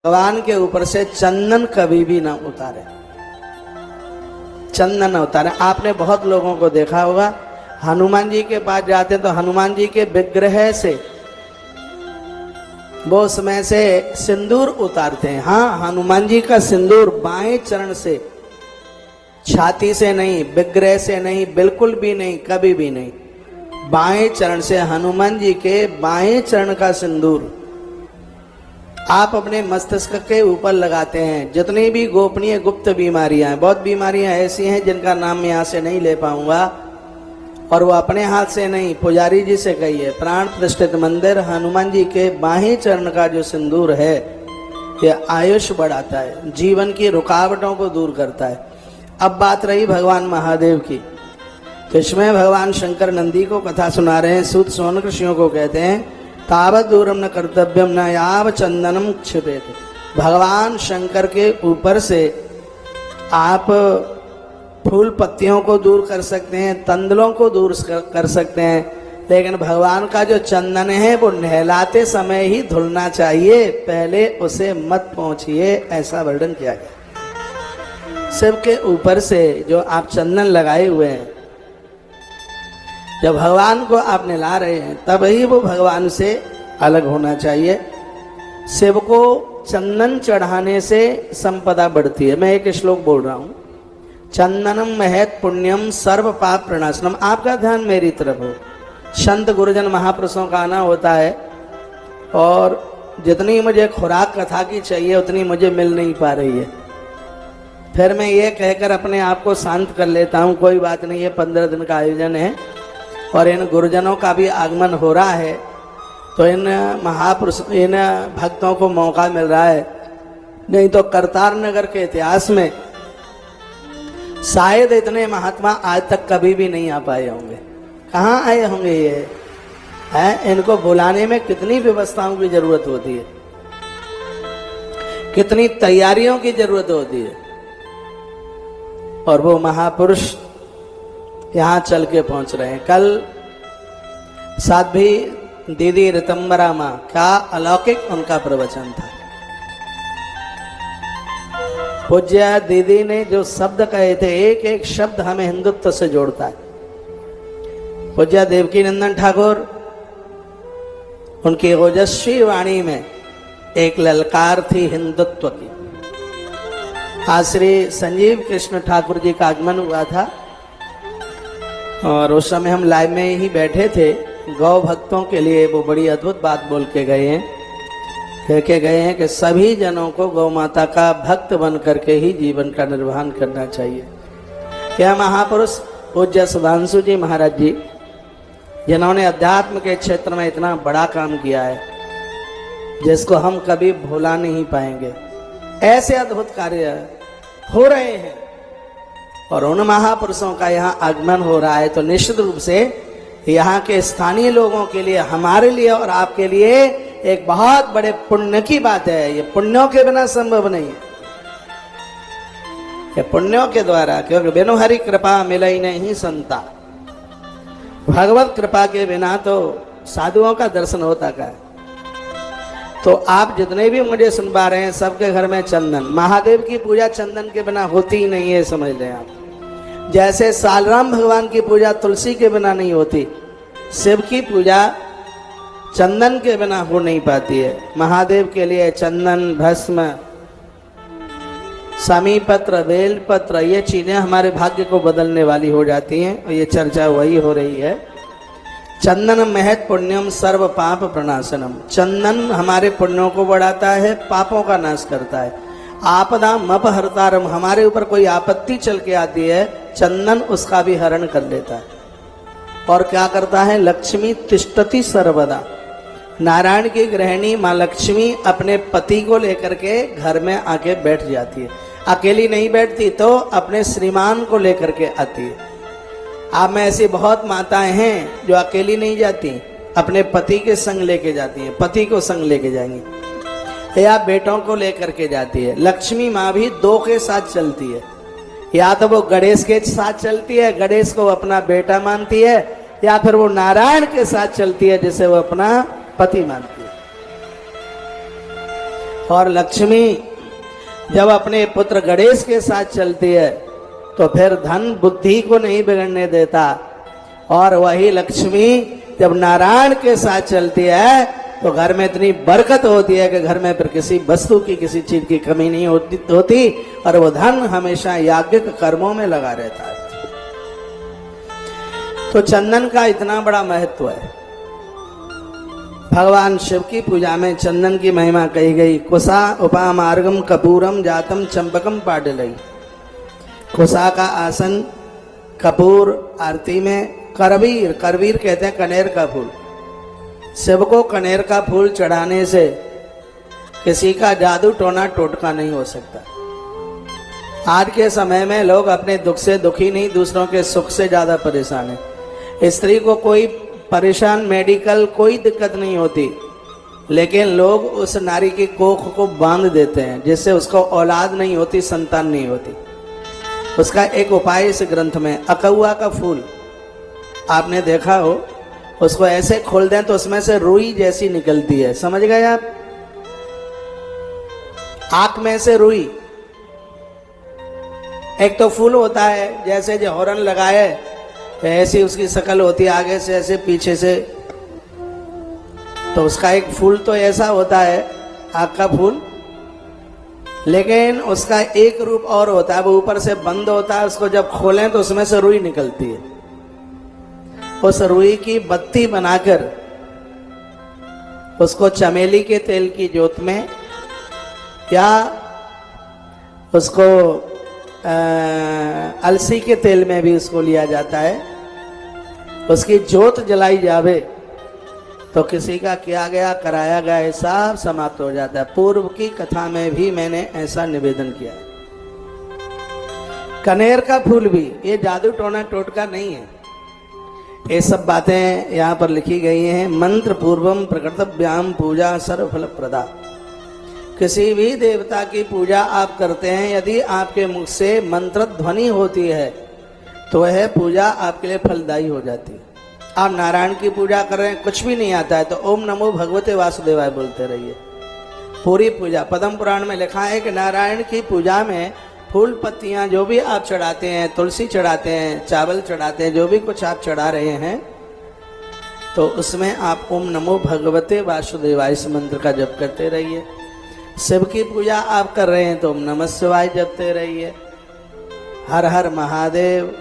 भगवान के ऊपर से चंदन कभी भी ना उतारे, चंदन न उतारे। आपने बहुत लोगों को देखा होगा, हनुमान जी के पास जाते तो हनुमान जी के विग्रह से वो उसमें से सिंदूर उतारते हैं। हाँ, हनुमान जी का सिंदूर बाएं चरण से, छाती से नहीं, विग्रह से नहीं, बिल्कुल भी नहीं, कभी भी नहीं। बाएं चरण से, हनुमान जी के बाएं चरण का सिंदूर आप अपने मस्तिष्क के ऊपर लगाते हैं। जितनी भी गोपनीय गुप्त बीमारियां हैं, बहुत बीमारियां ऐसी हैं जिनका नाम मैं यहाँ से नहीं ले पाऊंगा, और वो अपने हाथ से नहीं, पुजारी जी से कहिए। प्राण प्रतिष्ठित मंदिर हनुमान जी के बाएं चरण का जो सिंदूर है, ये आयुष बढ़ाता है, जीवन की रुकावटों को दूर करता है। अब बात रही भगवान महादेव की, तो इसमें भगवान शंकर नंदी को कथा सुना रहे हैं। सूत सौनक ऋषियों को कहते हैं, तावत दूरम न कर्तव्यम न याव चंदनम क्षिपेत। भगवान शंकर के ऊपर से आप फूल पत्तियों को दूर कर सकते हैं, तंदलों को दूर कर सकते हैं, लेकिन भगवान का जो चंदन है वो नहलाते समय ही धुलना चाहिए, पहले उसे मत पहुंचिए, ऐसा वर्णन किया गया। शिव के ऊपर से जो आप चंदन लगाए हुए हैं, जब भगवान को आप ला रहे हैं तब ही वो भगवान से अलग होना चाहिए। शिव को चंदन चढ़ाने से संपदा बढ़ती है। मैं एक श्लोक बोल रहा हूँ, चंदनम महत पुण्यम सर्व पाप प्रणाशनम। आपका ध्यान मेरी तरफ हो। संत गुरुजन महापुरुषों का आना होता है, और जितनी मुझे खुराक कथा की चाहिए उतनी मुझे मिल नहीं पा रही है। फिर मैं ये कहकर अपने आप को शांत कर लेता हूँ, कोई बात नहीं है, 15 दिन का आयोजन है और इन गुरुजनों का भी आगमन हो रहा है, तो इन महापुरुष, इन भक्तों को मौका मिल रहा है। नहीं तो करतार नगर के इतिहास में शायद इतने महात्मा आज तक कभी भी नहीं आ पाए होंगे। कहाँ आए होंगे ये है? इनको बुलाने में कितनी व्यवस्थाओं की जरूरत होती है, कितनी तैयारियों की जरूरत होती है, और वो महापुरुष यहाँ चल के पहुंच रहे हैं। कल साध्वी दीदी ऋतंबरा माँ, क्या अलौकिक उनका प्रवचन था। पूज्य दीदी ने जो शब्द कहे थे, एक एक शब्द हमें हिंदुत्व से जोड़ता है। पूज्य देवकी नंदन ठाकुर, उनकी ओजस्वी वाणी में एक ललकार थी हिंदुत्व की। आज श्री संजीव कृष्ण ठाकुर जी का आगमन हुआ था, और उस समय हम लाइव में ही बैठे थे। गौ भक्तों के लिए वो बड़ी अद्भुत बात बोल के गए हैं, कह के गए हैं कि सभी जनों को गौ माता का भक्त बन करके ही जीवन का निर्वहन करना चाहिए। क्या महापुरुष पूज्य सुधांशु जी महाराज जी, जिन्होंने अध्यात्म के क्षेत्र में इतना बड़ा काम किया है जिसको हम कभी भुला नहीं पाएंगे, ऐसे अद्भुत कार्य हो रहे हैं, और उन महापुरुषों का यहाँ आगमन हो रहा है, तो निश्चित रूप से यहाँ के स्थानीय लोगों के लिए, हमारे लिए और आपके लिए एक बहुत बड़े पुण्य की बात है। ये पुण्यों के बिना संभव नहीं है, ये पुण्यों के द्वारा, क्योंकि बिनु हरि कृपा मिलई नहीं संता। भगवत कृपा के बिना तो साधुओं का दर्शन होता का है। तो आप जितने भी मुझे सुन पा रहे हैं, सबके घर में चंदन, महादेव की पूजा चंदन के बिना होती ही नहीं है, समझ लें आप। जैसे सालराम भगवान की पूजा तुलसी के बिना नहीं होती, शिव की पूजा चंदन के बिना हो नहीं पाती है। महादेव के लिए चंदन, भस्म, समी पत्र, बेल पत्र, ये चीजें हमारे भाग्य को बदलने वाली हो जाती हैं, और ये चर्चा वही हो रही है। चंदन महत पुण्यम सर्व पाप प्रणाशनम। चंदन हमारे पुण्यों को बढ़ाता है, पापों का नाश करता है। आपदा मपहर्तारम, हमारे ऊपर कोई आपत्ति चल के आती है, चंदन उसका भी हरण कर लेता है। और क्या करता है? लक्ष्मी तिष्ठति सर्वदा। नारायण की गृहिणी माँ लक्ष्मी अपने पति को लेकर के घर में आके बैठ जाती है। अकेली नहीं बैठती तो अपने श्रीमान को लेकर के आती है। आप में ऐसी बहुत माताएं हैं जो अकेली नहीं जाती, अपने पति के संग लेके जाती हैं, पति को संग लेके जाएंगी, या बेटों को लेकर के जाती है। लक्ष्मी माँ भी दो के साथ चलती है, या तो वो गणेश के साथ चलती है, गणेश को अपना बेटा मानती है, या फिर वो नारायण के साथ चलती है जिसे वो अपना पति मानती है। और लक्ष्मी जब अपने पुत्र गणेश के साथ चलती है तो फिर धन बुद्धि को नहीं बिगड़ने देता, और वही लक्ष्मी जब नारायण के साथ चलती है तो घर में इतनी बरकत होती है कि घर में फिर किसी वस्तु की किसी चीज की कमी नहीं होती और वो धन हमेशा याज्ञिक कर्मों में लगा रहता है। तो चंदन का इतना बड़ा महत्व है। भगवान शिव की पूजा में चंदन की महिमा कही गई। कुशा उपा मार्गम कपूरम जातम चंपकम पाडलई। कुशा का आसन, कपूर आरती में, करवीर, करवीर कहते हैं कनेर का फूल। शिव को कनेर का फूल चढ़ाने से किसी का जादू टोना टोटका नहीं हो सकता। आज के समय में लोग अपने दुख से दुखी नहीं, दूसरों के सुख से ज्यादा परेशान है। स्त्री को कोई परेशान मेडिकल कोई दिक्कत नहीं होती, लेकिन लोग उस नारी की कोख को बांध देते हैं जिससे उसको औलाद नहीं होती, संतान नहीं होती। उसका एक उपाय इस ग्रंथ में, अकहुआ का फूल आपने देखा हो, उसको ऐसे खोल दें तो उसमें से रुई जैसी निकलती है, समझ गए आप? आंख में से रुई। एक तो फूल होता है जैसे जो हॉर्न लगाए ऐसी उसकी शक्ल होती है, आगे से ऐसे पीछे से, तो उसका एक फूल तो ऐसा होता है आंख का फूल, लेकिन उसका एक रूप और होता है, वो ऊपर से बंद होता है, उसको जब खोलें तो उसमें से रुई निकलती है। उस रुई की बत्ती बनाकर उसको चमेली के तेल की जोत में या उसको अलसी के तेल में भी उसको लिया जाता है, उसकी जोत जलाई जावे तो किसी का किया गया कराया गया सब समाप्त हो जाता है। पूर्व की कथा में भी मैंने ऐसा निवेदन किया है। कनेर का फूल भी ये जादू टोना टोटका नहीं है, ये सब बातें यहाँ पर लिखी गई हैं। मंत्र पूर्वम प्रकृतव्याम पूजा सर्वफल प्रदा। किसी भी देवता की पूजा आप करते हैं, यदि आपके मुख से मंत्र ध्वनि होती है तो वह पूजा आपके लिए फलदायी हो जाती है। आप नारायण की पूजा कर रहे हैं, कुछ भी नहीं आता है तो ओम नमो भगवते वासुदेवाय बोलते रहिए। पूरी पूजा, पद्म पुराण में लिखा है कि नारायण की पूजा में फूल पत्तियां जो भी आप चढ़ाते हैं, तुलसी चढ़ाते हैं, चावल चढ़ाते हैं, जो भी कुछ आप चढ़ा रहे हैं, तो उसमें आप ओम नमो भगवते वासुदेवाय इस मंत्र का जप करते रहिए। शिव की पूजा आप कर रहे हैं तो ओम नमः शिवाय जपते रहिए। हर हर महादेव।